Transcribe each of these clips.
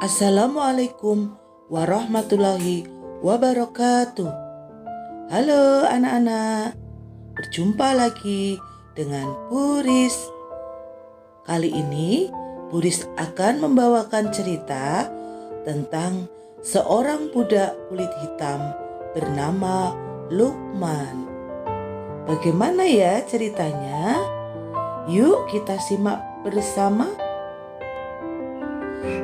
Assalamualaikum warahmatullahi wabarakatuh. Halo anak-anak, berjumpa lagi dengan Puris. Kali ini Puris akan membawakan cerita tentang seorang budak kulit hitam bernama Luqman. Bagaimana ya ceritanya? Yuk kita simak bersama.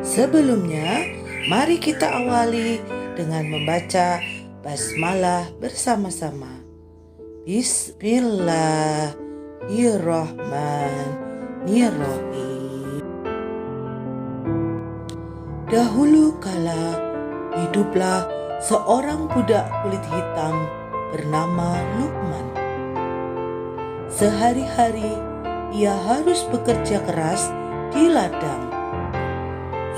Sebelumnya, mari kita awali dengan membaca basmalah bersama-sama. Bismillahirrahmanirrahim. Dahulu kala hiduplah seorang budak kulit hitam bernama Luqman. Sehari-hari ia harus bekerja keras di ladang.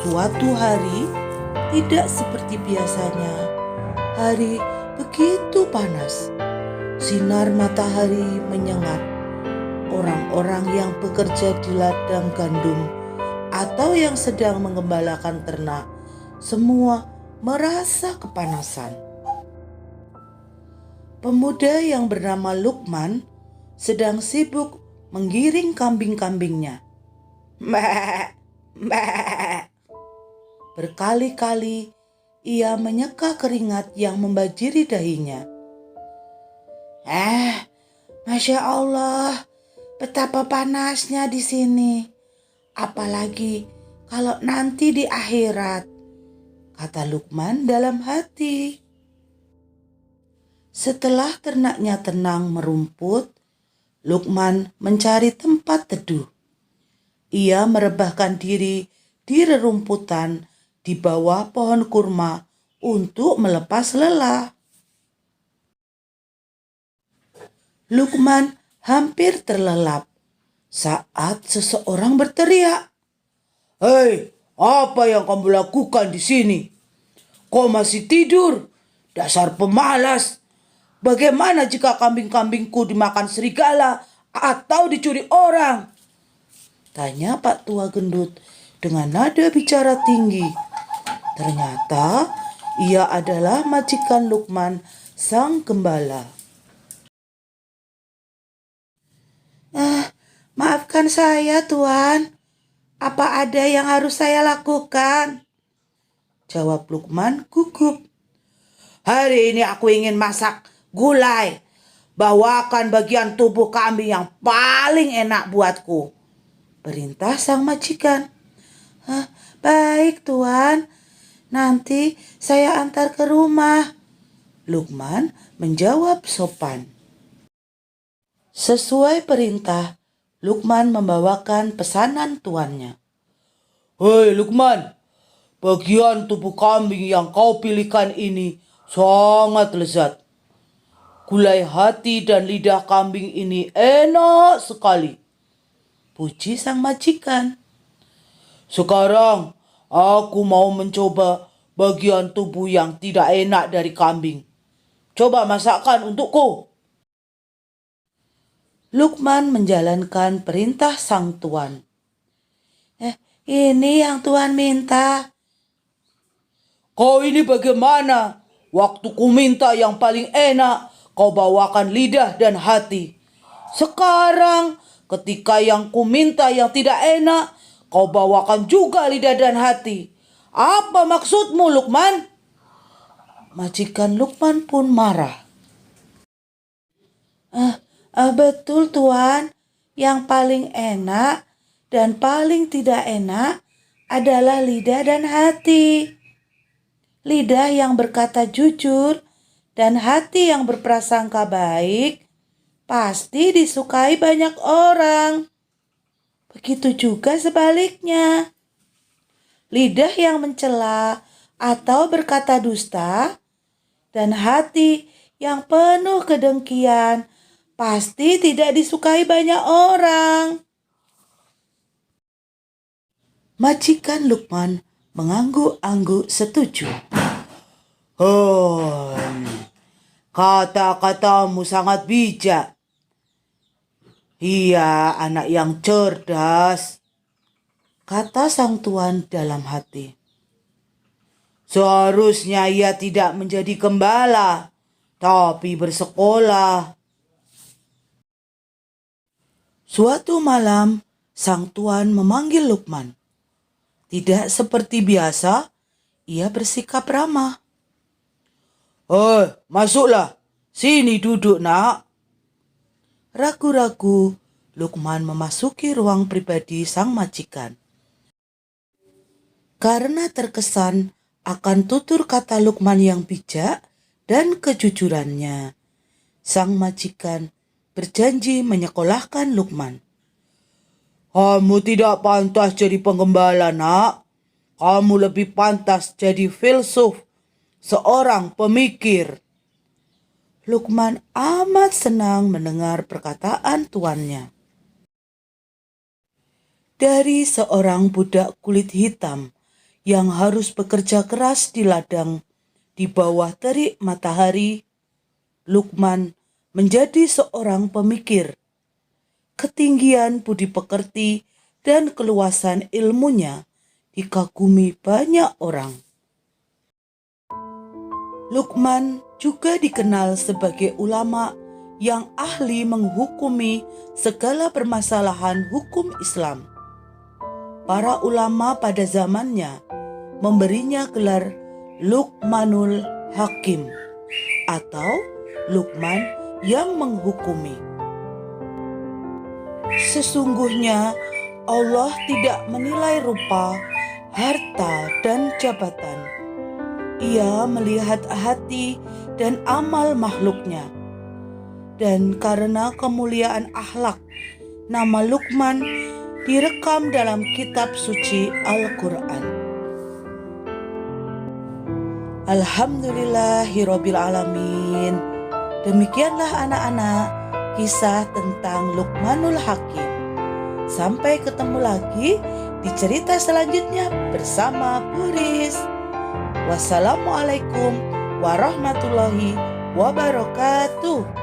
Suatu hari, tidak seperti biasanya, hari begitu panas. Sinar matahari menyengat. Orang-orang yang bekerja di ladang gandum atau yang sedang mengembalakan ternak, semua merasa kepanasan. Pemuda yang bernama Luqman sedang sibuk menggiring kambing-kambingnya. Mbak, mbak. Berkali-kali ia menyeka keringat yang membajiri dahinya. Masya Allah, betapa panasnya di sini. Apalagi kalau nanti di akhirat, kata Luqman dalam hati. Setelah ternaknya tenang merumput, Luqman mencari tempat teduh. Ia merebahkan diri di rerumputan di bawah pohon kurma untuk melepas lelah. Luqman hampir terlelap saat seseorang berteriak, "Hei, apa yang kamu lakukan di sini? Kau masih tidur? Dasar pemalas! Bagaimana jika kambing-kambingku dimakan serigala atau dicuri orang?" Tanya Pak Tua Gendut dengan nada bicara tinggi. Ternyata ia adalah majikan Luqman, sang gembala. Maafkan saya, Tuan. Apa ada yang harus saya lakukan?" jawab Luqman gugup. "Hari ini aku ingin masak gulai. Bawakan bagian tubuh kambing yang paling enak buatku," perintah sang majikan. Baik, Tuan. Nanti saya antar ke rumah," Luqman menjawab sopan. Sesuai perintah, Luqman membawakan pesanan tuannya. "Hei Luqman, bagian tubuh kambing yang kau pilihkan ini sangat lezat. Gulai hati dan lidah kambing ini enak sekali," puji sang majikan. "Sekarang aku mau mencoba bagian tubuh yang tidak enak dari kambing. Coba masakkan untukku." Luqman menjalankan perintah sang tuan. Ini yang Tuan minta." "Kau ini bagaimana? Waktu ku minta yang paling enak, kau bawakan lidah dan hati. Sekarang ketika yang ku minta yang tidak enak, kau bawakan juga lidah dan hati. Apa maksudmu, Luqman?" Majikan Luqman pun marah. Betul, Tuan. Yang paling enak dan paling tidak enak adalah lidah dan hati. Lidah yang berkata jujur dan hati yang berprasangka baik pasti disukai banyak orang. Begitu juga sebaliknya. Lidah yang mencela atau berkata dusta dan hati yang penuh kedengkian pasti tidak disukai banyak orang. Majikan Luqman mengangguk-angguk setuju. Kata-katamu sangat bijak. Iya, anak yang cerdas, kata sang tuan dalam hati. Seharusnya ia tidak menjadi gembala, tapi bersekolah. Suatu malam, sang tuan memanggil Lukman. Tidak seperti biasa, ia bersikap ramah. Masuklah. Sini duduk, nak. Ragu-ragu, Lukman memasuki ruang pribadi sang majikan. Karena terkesan akan tutur kata Lukman yang bijak dan kejujurannya, sang majikan berjanji menyekolahkan Lukman. Kamu tidak pantas jadi penggembala, nak. Kamu lebih pantas jadi filsuf, seorang pemikir. Lukman amat senang mendengar perkataan tuannya. Dari seorang budak kulit hitam yang harus bekerja keras di ladang di bawah terik matahari, Lukman menjadi seorang pemikir. Ketinggian budi pekerti dan keluasan ilmunya dikagumi banyak orang. Lukman juga dikenal sebagai ulama yang ahli menghukumi segala permasalahan hukum Islam. Para ulama pada zamannya memberinya gelar Luqmanul Hakim atau Lukman yang menghukumi. Sesungguhnya Allah tidak menilai rupa, harta, dan jabatan. Ia melihat hati dan amal makhluknya. Dan karena kemuliaan akhlak, nama Lukman direkam dalam kitab suci Al-Quran. Alhamdulillahirabbil alamin. Demikianlah anak-anak kisah tentang Luqmanul Hakim. Sampai ketemu lagi di cerita selanjutnya bersama Bu Riz. Wassalamualaikum warahmatullahi wabarakatuh.